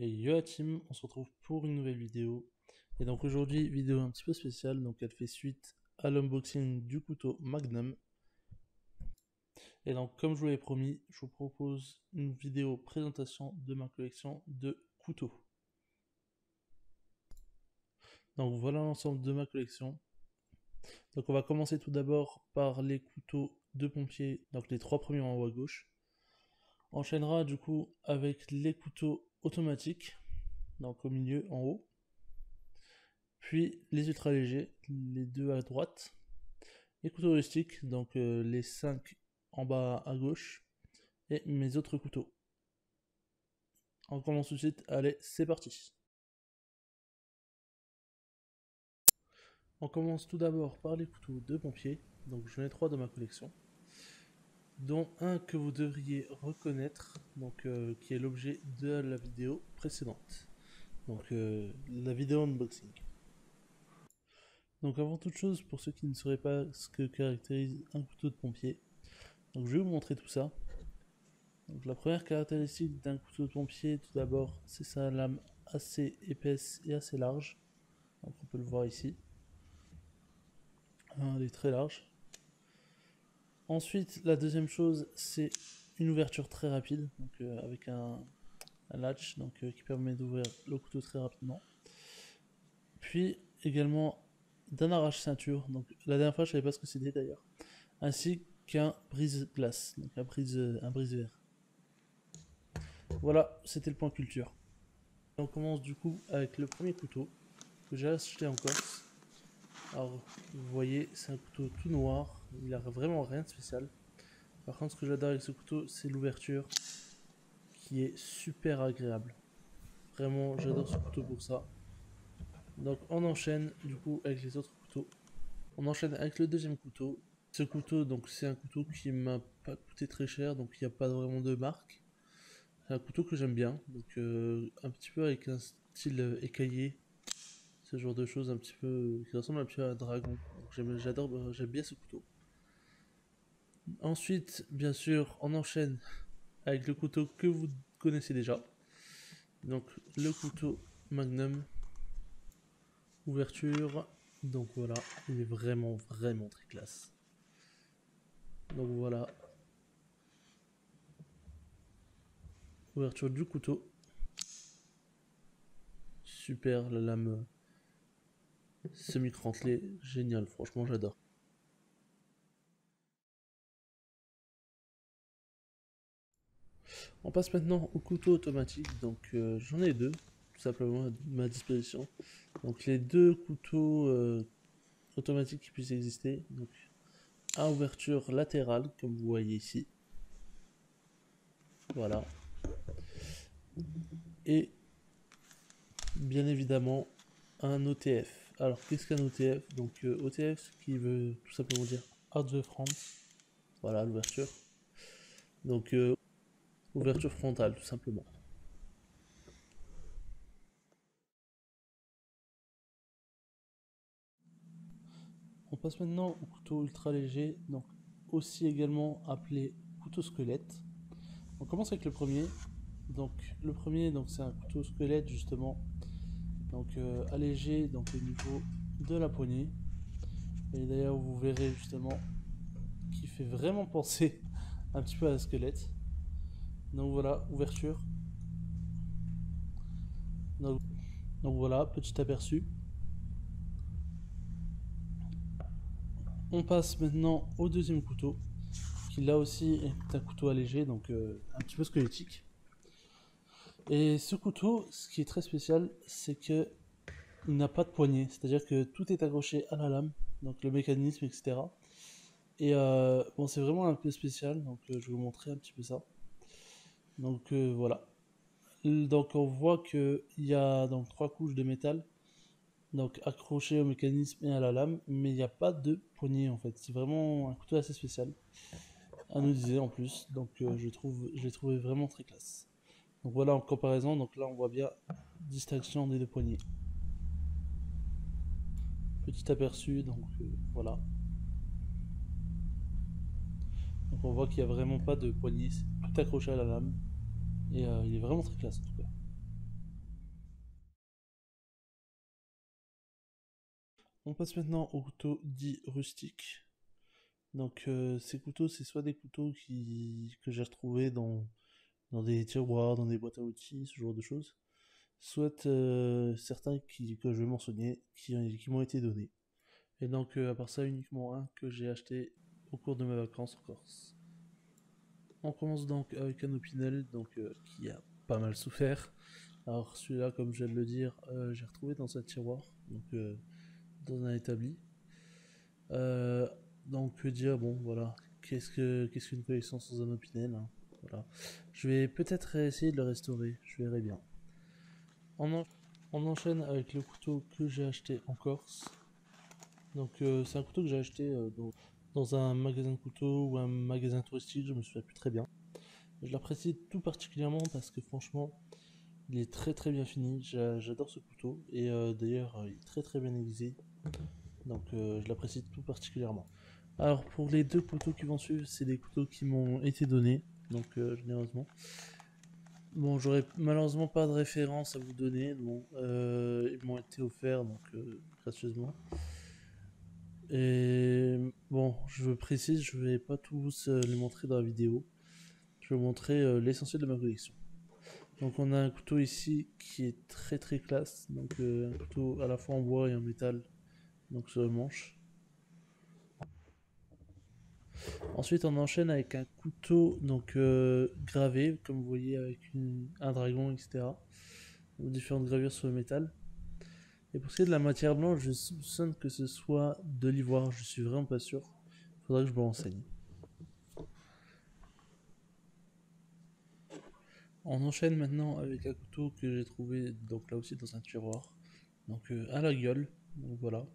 Et yo la team, on se retrouve pour une nouvelle vidéo. Et donc aujourd'hui, vidéo un petit peu spéciale, donc elle fait suite à l'unboxing du couteau Magnum. Et donc comme je vous l'avais promis, je vous propose une vidéo présentation de ma collection de couteaux. Donc voilà l'ensemble de ma collection. Donc on va commencer tout d'abord par les couteaux de pompier, donc les trois premiers en haut à gauche. On enchaînera du coup avec les couteaux automatiques, donc au milieu en haut. Puis les ultra légers, les deux à droite. Les couteaux rustiques, donc les 5 en bas à gauche. Et mes autres couteaux. On commence tout de suite, allez, c'est parti. On commence tout d'abord par les couteaux de pompier. Donc j'en ai 3 dans ma collection. Dont un que vous devriez reconnaître, donc qui est l'objet de la vidéo précédente. Donc la vidéo unboxing. Donc avant toute chose, pour ceux qui ne sauraient pas ce que caractérise un couteau de pompier, donc je vais vous montrer tout ça. Donc la première caractéristique d'un couteau de pompier, tout d'abord, c'est sa lame assez épaisse et assez large. Donc on peut le voir ici. Elle est très large. Ensuite, la deuxième chose, c'est une ouverture très rapide, donc avec un latch donc, qui permet d'ouvrir le couteau très rapidement. Puis également d'un arrache-ceinture, donc la dernière fois je ne savais pas ce que c'était d'ailleurs, ainsi qu'un brise-glace, donc un brise-verre. Voilà, c'était le point culture. On commence du coup avec le premier couteau que j'ai acheté en Corse. Alors, vous voyez, c'est un couteau tout noir, il a vraiment rien de spécial. Par contre, ce que j'adore avec ce couteau, c'est l'ouverture qui est super agréable. Vraiment, j'adore ce couteau pour ça. Donc, on enchaîne du coup avec les autres couteaux. On enchaîne avec le deuxième couteau. Ce couteau, donc, c'est un couteau qui m'a pas coûté très cher, donc il n'y a pas vraiment de marque. C'est un couteau que j'aime bien, donc un petit peu avec un style écaillé, ce genre de choses un petit peu qui ressemble un petit peu à un dragon. J'aime bien ce couteau. Ensuite, bien sûr, on enchaîne avec le couteau que vous connaissez déjà. Donc le couteau Magnum, ouverture. Donc voilà, il est vraiment très classe. Donc voilà, ouverture du couteau. Super, la lame semi-crantelée, génial, franchement j'adore. On passe maintenant au couteau automatique, donc j'en ai deux, tout simplement à ma disposition. Donc les deux couteaux automatiques qui puissent exister, donc à ouverture latérale, comme vous voyez ici. Voilà. Et bien évidemment un OTF. Alors qu'est-ce qu'un OTF? Donc OTF qui veut tout simplement dire Out the Front. Voilà l'ouverture. Donc ouverture frontale tout simplement. On passe maintenant au couteau ultra léger, donc aussi également appelé couteau squelette. On commence avec le premier. Donc le premier, donc c'est un couteau squelette justement, donc allégé donc au niveau de la poignée. Et d'ailleurs vous verrez justement qu'il fait vraiment penser un petit peu à un squelette. Donc voilà, ouverture. Donc voilà, petit aperçu. On passe maintenant au deuxième couteau, qui là aussi est un couteau allégé, donc un petit peu squelettique. Et ce couteau, ce qui est très spécial, c'est que il n'a pas de poignée, c'est-à-dire que tout est accroché à la lame, donc le mécanisme, etc. Et bon, c'est vraiment un peu spécial, donc je vais vous montrer un petit peu ça. Donc voilà. Donc on voit qu'il y a donc 3 couches de métal, donc accroché au mécanisme et à la lame, mais il n'y a pas de poignée en fait. C'est vraiment un couteau assez spécial, anodisé en plus, donc je l'ai trouvé vraiment très classe. Donc voilà en comparaison, donc là on voit bien distinction des deux poignées. Petit aperçu, donc voilà. Donc on voit qu'il n'y a vraiment pas de poignée, c'est tout accroché à la lame, et il est vraiment très classe en tout cas. On passe maintenant au couteau dit rustique. Donc ces couteaux, c'est soit des couteaux que j'ai retrouvés dans des tiroirs, dans des boîtes à outils, ce genre de choses, soit certains que je vais mentionner qui m'ont été donnés. Et donc à part ça, uniquement un que j'ai acheté au cours de mes vacances en Corse. On commence donc avec un Opinel qui a pas mal souffert. Alors celui-là, comme je viens de le dire, j'ai retrouvé dans un tiroir, dans un établi. Euh, donc que dire, bon voilà, qu'est-ce qu'une collection sans un Opinel, hein, voilà. Je vais peut-être essayer de le restaurer, je verrai bien. On, en- on enchaîne avec le couteau que j'ai acheté en Corse. C'est un couteau que j'ai acheté dans un magasin de couteaux ou un magasin touristique, je me souviens plus très bien. Je l'apprécie tout particulièrement parce que franchement, il est très très bien fini. J'adore ce couteau et d'ailleurs, il est très très bien aiguisé. Je l'apprécie tout particulièrement. Alors pour les deux couteaux qui vont suivre, c'est des couteaux qui m'ont été donnés, généreusement. Bon, j'aurais malheureusement pas de référence à vous donner. Bon, ils m'ont été offerts gracieusement. Et bon, je précise, je vais pas tous les montrer dans la vidéo. Je vais vous montrer l'essentiel de ma collection. Donc on a un couteau ici qui est très très classe. Un couteau à la fois en bois et en métal. Donc sur le manche. Ensuite on enchaîne avec un couteau gravé, comme vous voyez avec un dragon, etc. Donc, différentes gravures sur le métal. Et pour ce qui est de la matière blanche, je soupçonne que ce soit de l'ivoire. Je suis vraiment pas sûr. Faudra que je me renseigne. On enchaîne maintenant avec un couteau que j'ai trouvé donc là aussi dans un tiroir. À la gueule. Donc voilà.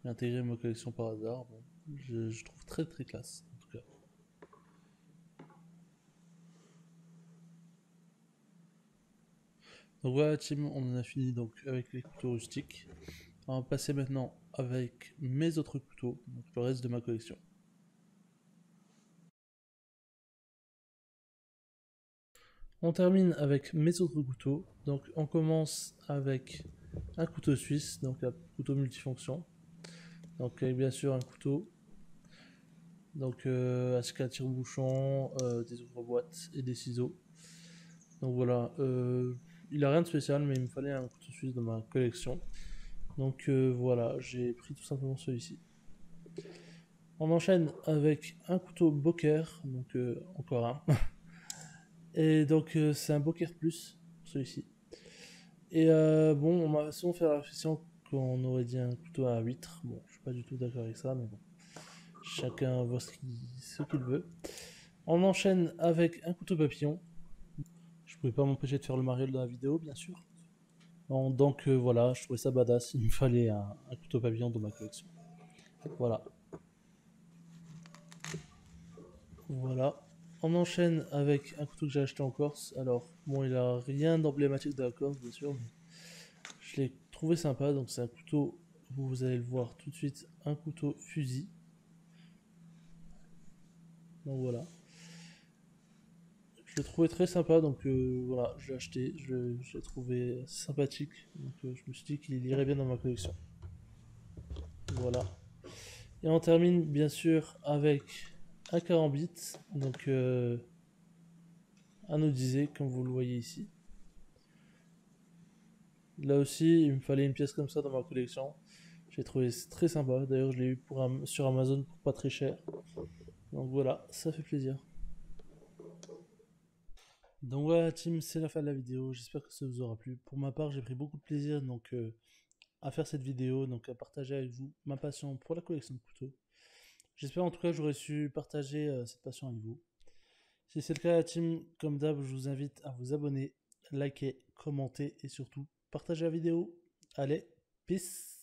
J'ai intégré ma collection par hasard. Bon, je trouve très très classe en tout cas. Donc voilà team, on en a fini donc avec les couteaux rustiques. On va passer maintenant avec mes autres couteaux, donc le reste de ma collection. On termine avec mes autres couteaux. Donc on commence avec un couteau suisse, donc un couteau multifonction. Donc avec bien sûr un couteau, ainsi qu'un tire-bouchon, des ouvre-boîtes et des ciseaux. Donc voilà, il a rien de spécial, mais il me fallait un couteau suisse dans ma collection. Voilà, j'ai pris tout simplement celui-ci. On enchaîne avec un couteau Boker, encore un. Et c'est un Boker Plus, celui-ci. Et bon, on m'a souvent fait la réflexion qu'on aurait dit un couteau à huître. Bon, je suis pas du tout d'accord avec ça, mais bon. Chacun voit ce qu'il veut. On enchaîne avec un couteau papillon. Je pouvais pas m'empêcher de faire le Mariol dans la vidéo, bien sûr. Voilà, je trouvais ça badass. Il me fallait un couteau papillon dans ma collection. Voilà. Voilà. On enchaîne avec un couteau que j'ai acheté en Corse. Alors, bon, il a rien d'emblématique de la Corse, bien sûr, mais je l'ai trouvé sympa. Donc, c'est un couteau, vous allez le voir tout de suite, un couteau fusil. Donc, voilà. Je l'ai trouvé très sympa, voilà, je l'ai acheté. Je l'ai trouvé sympathique. Je me suis dit qu'il irait bien dans ma collection. Voilà. Et on termine, bien sûr, avec un carambit. Un Odyssée, comme vous le voyez ici. Là aussi, il me fallait une pièce comme ça dans ma collection. J'ai trouvé très sympa. D'ailleurs, je l'ai eu sur Amazon pour pas très cher. Donc voilà, ça fait plaisir. Donc voilà, team, c'est la fin de la vidéo. J'espère que ça vous aura plu. Pour ma part, j'ai pris beaucoup de plaisir à faire cette vidéo, donc à partager avec vous ma passion pour la collection de couteaux. J'espère en tout cas que j'aurais su partager cette passion avec vous. Si c'est le cas, la team, comme d'hab, je vous invite à vous abonner, liker, commenter et surtout partager la vidéo. Allez, peace!